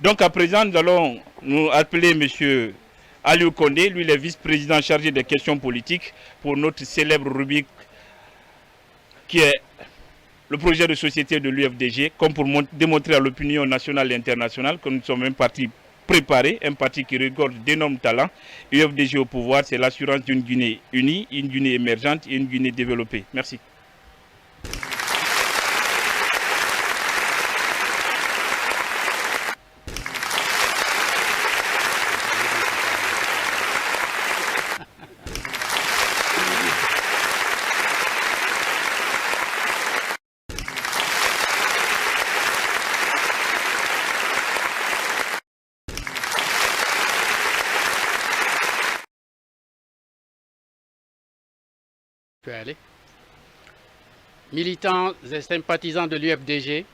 Donc à présent, nous allons nous appeler M. Aliou Condé, lui le vice-président chargé des questions politiques pour notre célèbre rubrique qui est le projet de société de l'UFDG, comme pour démontrer à l'opinion nationale et internationale que nous sommes un parti préparé, un parti qui regorge d'énormes talents. UFDG au pouvoir, c'est l'assurance d'une Guinée unie, une Guinée émergente et une Guinée développée. Merci. Militants et sympathisants de l'UFDG,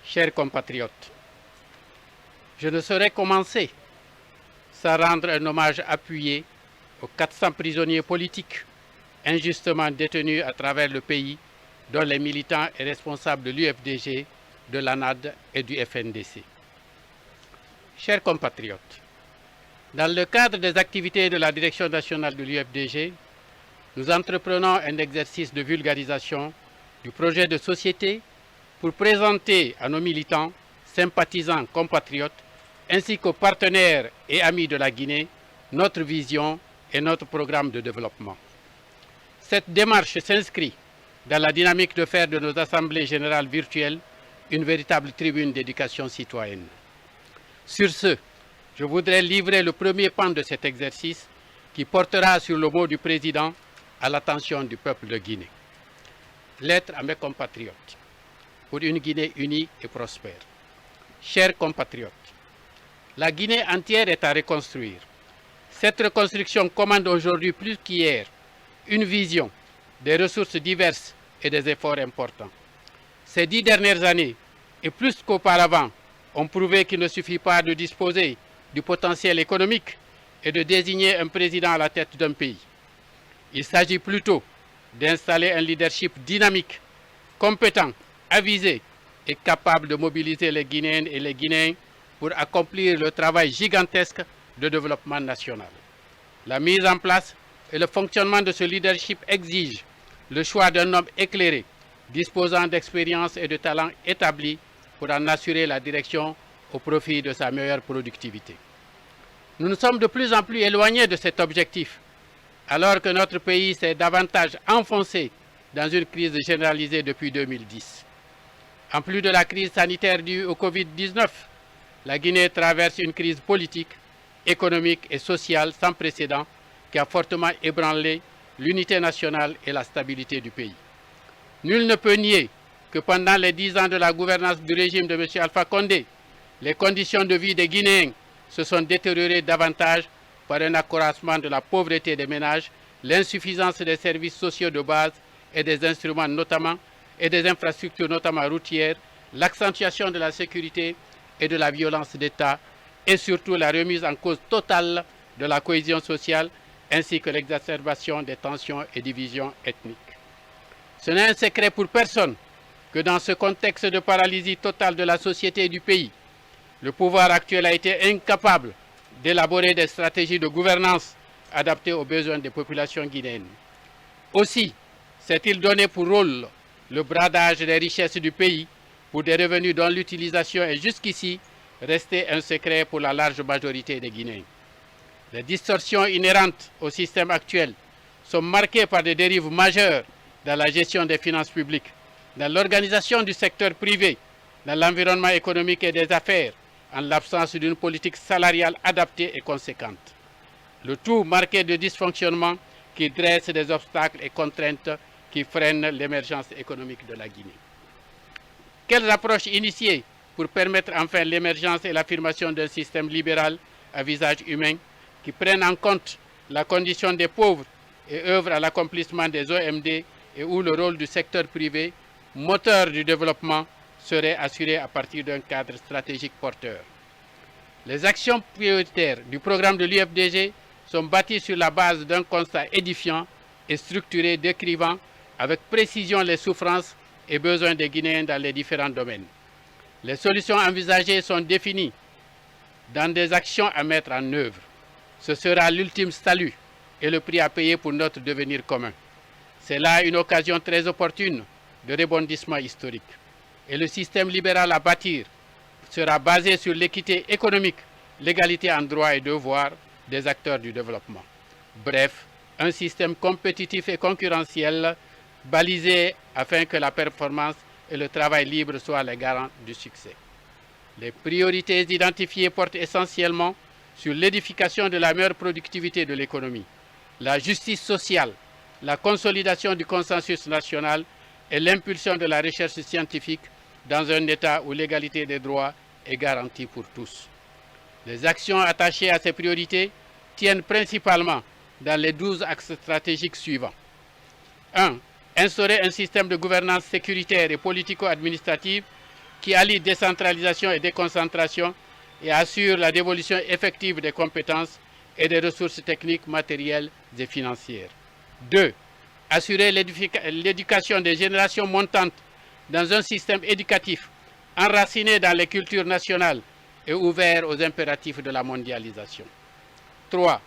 chers compatriotes, je ne saurais commencer sans rendre un hommage appuyé aux 400 prisonniers politiques injustement détenus à travers le pays, dont les militants et responsables de l'UFDG, de l'ANAD et du FNDC. Chers compatriotes, dans le cadre des activités de la Direction nationale de l'UFDG, nous entreprenons un exercice de vulgarisation du projet de société pour présenter à nos militants, sympathisants, compatriotes, ainsi qu'aux partenaires et amis de la Guinée, notre vision et notre programme de développement. Cette démarche s'inscrit dans la dynamique de faire de nos assemblées générales virtuelles une véritable tribune d'éducation citoyenne. Sur ce, je voudrais livrer le premier pan de cet exercice qui portera sur le mot du président à l'attention du peuple de Guinée. Lettre à mes compatriotes pour une Guinée unie et prospère. Chers compatriotes, la Guinée entière est à reconstruire. Cette reconstruction commande aujourd'hui plus qu'hier une vision, des ressources diverses et des efforts importants. Ces 10 dernières années, et plus qu'auparavant, ont prouvé qu'il ne suffit pas de disposer du potentiel économique et de désigner un président à la tête d'un pays. Il s'agit plutôt d'installer un leadership dynamique, compétent, avisé et capable de mobiliser les Guinéennes et les Guinéens pour accomplir le travail gigantesque de développement national. La mise en place et le fonctionnement de ce leadership exigent le choix d'un homme éclairé, disposant d'expérience et de talents établis pour en assurer la direction au profit de sa meilleure productivité. Nous nous sommes de plus en plus éloignés de cet objectif, alors que notre pays s'est davantage enfoncé dans une crise généralisée depuis 2010. En plus de la crise sanitaire due au Covid-19, la Guinée traverse une crise politique, économique et sociale sans précédent qui a fortement ébranlé l'unité nationale et la stabilité du pays. Nul ne peut nier que pendant les 10 ans de la gouvernance du régime de M. Alpha Condé, les conditions de vie des Guinéens se sont détériorées davantage par un accroissement de la pauvreté des ménages, l'insuffisance des services sociaux de base et des instruments notamment et des infrastructures notamment routières, l'accentuation de la sécurité et de la violence d'État et surtout la remise en cause totale de la cohésion sociale ainsi que l'exacerbation des tensions et divisions ethniques. Ce n'est un secret pour personne que dans ce contexte de paralysie totale de la société et du pays, le pouvoir actuel a été incapable d'élaborer des stratégies de gouvernance adaptées aux besoins des populations guinéennes. Aussi, s'est-il donné pour rôle le bradage des richesses du pays pour des revenus dont l'utilisation est jusqu'ici restée un secret pour la large majorité des Guinéens. Les distorsions inhérentes au système actuel sont marquées par des dérives majeures dans la gestion des finances publiques, dans l'organisation du secteur privé, dans l'environnement économique et des affaires, en l'absence d'une politique salariale adaptée et conséquente. Le tout marqué de dysfonctionnements qui dressent des obstacles et contraintes qui freinent l'émergence économique de la Guinée. Quelles approches initiées pour permettre enfin l'émergence et l'affirmation d'un système libéral à visage humain qui prenne en compte la condition des pauvres et œuvre à l'accomplissement des OMD et où le rôle du secteur privé, moteur du développement, serait assuré à partir d'un cadre stratégique porteur. Les actions prioritaires du programme de l'UFDG sont bâties sur la base d'un constat édifiant et structuré décrivant avec précision les souffrances et besoins des Guinéens dans les différents domaines. Les solutions envisagées sont définies dans des actions à mettre en œuvre. Ce sera l'ultime salut et le prix à payer pour notre devenir commun. C'est là une occasion très opportune de rebondissement historique. Et le système libéral à bâtir sera basé sur l'équité économique, l'égalité en droits et devoirs des acteurs du développement. Bref, un système compétitif et concurrentiel balisé afin que la performance et le travail libre soient les garants du succès. Les priorités identifiées portent essentiellement sur l'édification de la meilleure productivité de l'économie, la justice sociale, la consolidation du consensus national et l'impulsion de la recherche scientifique dans un État où l'égalité des droits est garantie pour tous. Les actions attachées à ces priorités tiennent principalement dans les 12 axes stratégiques suivants. 1. Instaurer un système de gouvernance sécuritaire et politico-administrative qui allie décentralisation et déconcentration et assure la dévolution effective des compétences et des ressources techniques, matérielles et financières. 2. Assurer l'éducation des générations montantes dans un système éducatif enraciné dans les cultures nationales et ouvert aux impératifs de la mondialisation. 3.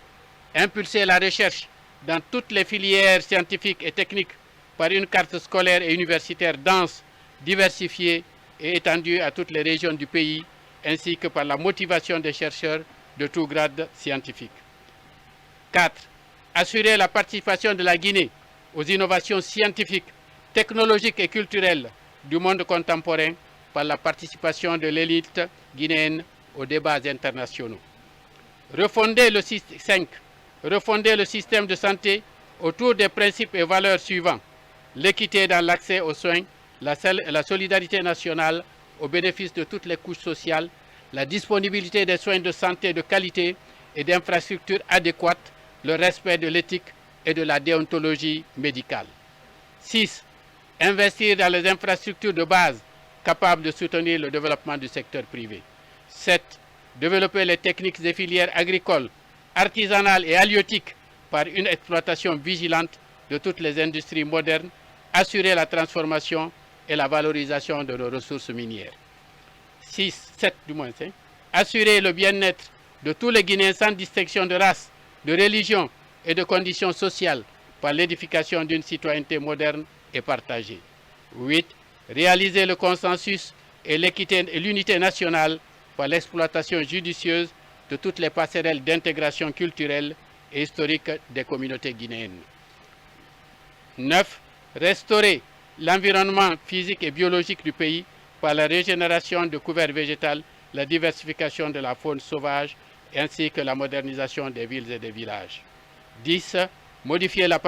Impulser la recherche dans toutes les filières scientifiques et techniques par une carte scolaire et universitaire dense, diversifiée et étendue à toutes les régions du pays, ainsi que par la motivation des chercheurs de tout grade scientifique. 4. Assurer la participation de la Guinée aux innovations scientifiques, technologiques et culturelles du monde contemporain par la participation de l'élite guinéenne aux débats internationaux. Refonder le système de santé autour des principes et valeurs suivants: l'équité dans l'accès aux soins, la solidarité nationale au bénéfice de toutes les couches sociales, la disponibilité des soins de santé de qualité et d'infrastructures adéquates, le respect de l'éthique et de la déontologie médicale. 6. Investir dans les infrastructures de base capables de soutenir le développement du secteur privé. 7. Développer les techniques et filières agricoles, artisanales et halieutiques par une exploitation vigilante de toutes les industries modernes, assurer la transformation et la valorisation de nos ressources minières. 7. Assurer le bien-être de tous les Guinéens sans distinction de race, de religion et de conditions sociales par l'édification d'une citoyenneté moderne et partagée. 8. Réaliser le consensus et l'équité et l'unité nationale par l'exploitation judicieuse de toutes les passerelles d'intégration culturelle et historique des communautés guinéennes. 9. Restaurer l'environnement physique et biologique du pays par la régénération de couverts végétales, la diversification de la faune sauvage ainsi que la modernisation des villes et des villages. 10. Motiver la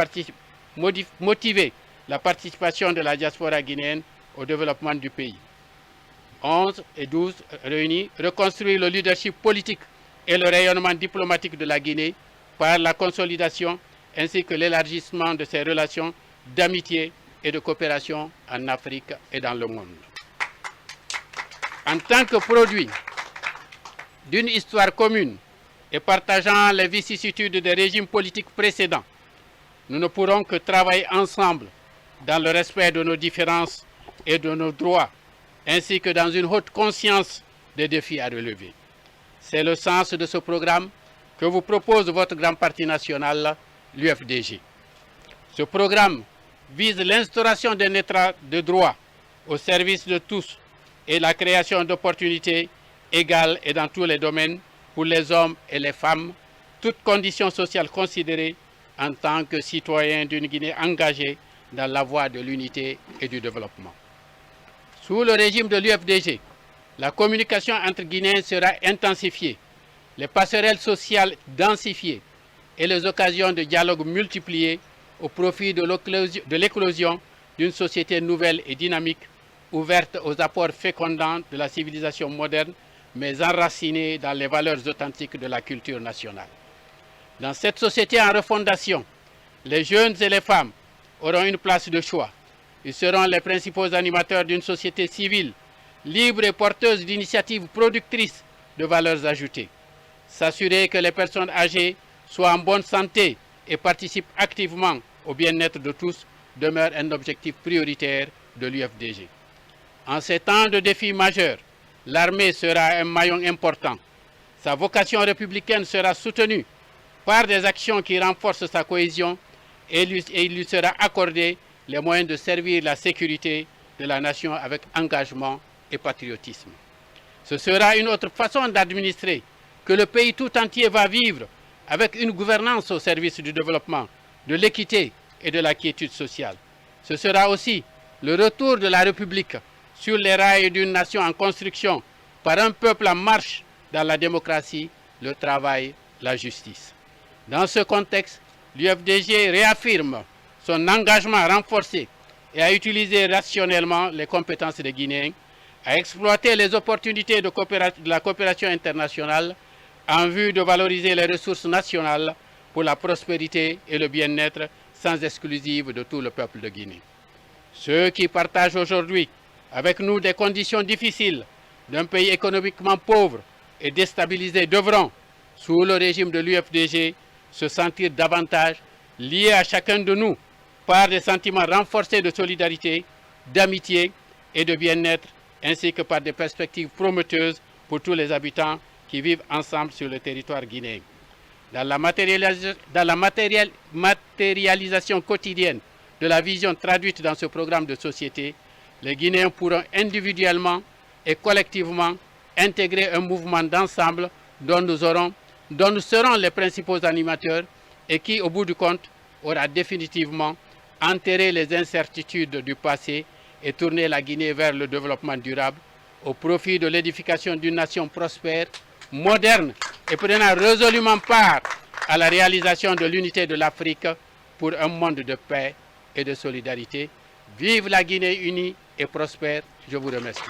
participation de la diaspora guinéenne au développement du pays. 11 et 12 réunis, reconstruire le leadership politique et le rayonnement diplomatique de la Guinée par la consolidation ainsi que l'élargissement de ses relations d'amitié et de coopération en Afrique et dans le monde. En tant que produit d'une histoire commune et partageant les vicissitudes des régimes politiques précédents, nous ne pourrons que travailler ensemble dans le respect de nos différences et de nos droits, ainsi que dans une haute conscience des défis à relever. C'est le sens de ce programme que vous propose votre grand parti national, l'UFDG. Ce programme vise l'instauration d'un État de droit au service de tous et la création d'opportunités égales et dans tous les domaines pour les hommes et les femmes, toutes conditions sociales considérées, en tant que citoyens d'une Guinée engagée dans la voie de l'unité et du développement. Sous le régime de l'UFDG, la communication entre Guinéens sera intensifiée, les passerelles sociales densifiées et les occasions de dialogue multipliées au profit de l'éclosion d'une société nouvelle et dynamique, ouverte aux apports fécondants de la civilisation moderne, mais enracinée dans les valeurs authentiques de la culture nationale. Dans cette société en refondation, les jeunes et les femmes auront une place de choix. Ils seront les principaux animateurs d'une société civile, libre et porteuse d'initiatives productrices de valeurs ajoutées. S'assurer que les personnes âgées soient en bonne santé et participent activement au bien-être de tous demeure un objectif prioritaire de l'UFDG. En ces temps de défis majeurs, l'armée sera un maillon important. Sa vocation républicaine sera soutenue par des actions qui renforcent sa cohésion et il lui sera accordé les moyens de servir la sécurité de la nation avec engagement et patriotisme. Ce sera une autre façon d'administrer que le pays tout entier va vivre avec une gouvernance au service du développement, de l'équité et de la quiétude sociale. Ce sera aussi le retour de la République sur les rails d'une nation en construction par un peuple en marche dans la démocratie, le travail, la justice. Dans ce contexte, l'UFDG réaffirme son engagement renforcé et à utiliser rationnellement les compétences des Guinéens, à exploiter les opportunités de la coopération internationale en vue de valoriser les ressources nationales pour la prospérité et le bien-être sans exclusive de tout le peuple de Guinée. Ceux qui partagent aujourd'hui avec nous des conditions difficiles d'un pays économiquement pauvre et déstabilisé devront, sous le régime de l'UFDG, se sentir davantage liés à chacun de nous par des sentiments renforcés de solidarité, d'amitié et de bien-être, ainsi que par des perspectives prometteuses pour tous les habitants qui vivent ensemble sur le territoire guinéen. Dans la matérialisation quotidienne de la vision traduite dans ce programme de société, les Guinéens pourront individuellement et collectivement intégrer un mouvement d'ensemble dont nous serons les principaux animateurs et qui, au bout du compte, aura définitivement enterré les incertitudes du passé et tourné la Guinée vers le développement durable au profit de l'édification d'une nation prospère, moderne et prenant résolument part à la réalisation de l'unité de l'Afrique pour un monde de paix et de solidarité. Vive la Guinée unie et prospère. Je vous remercie.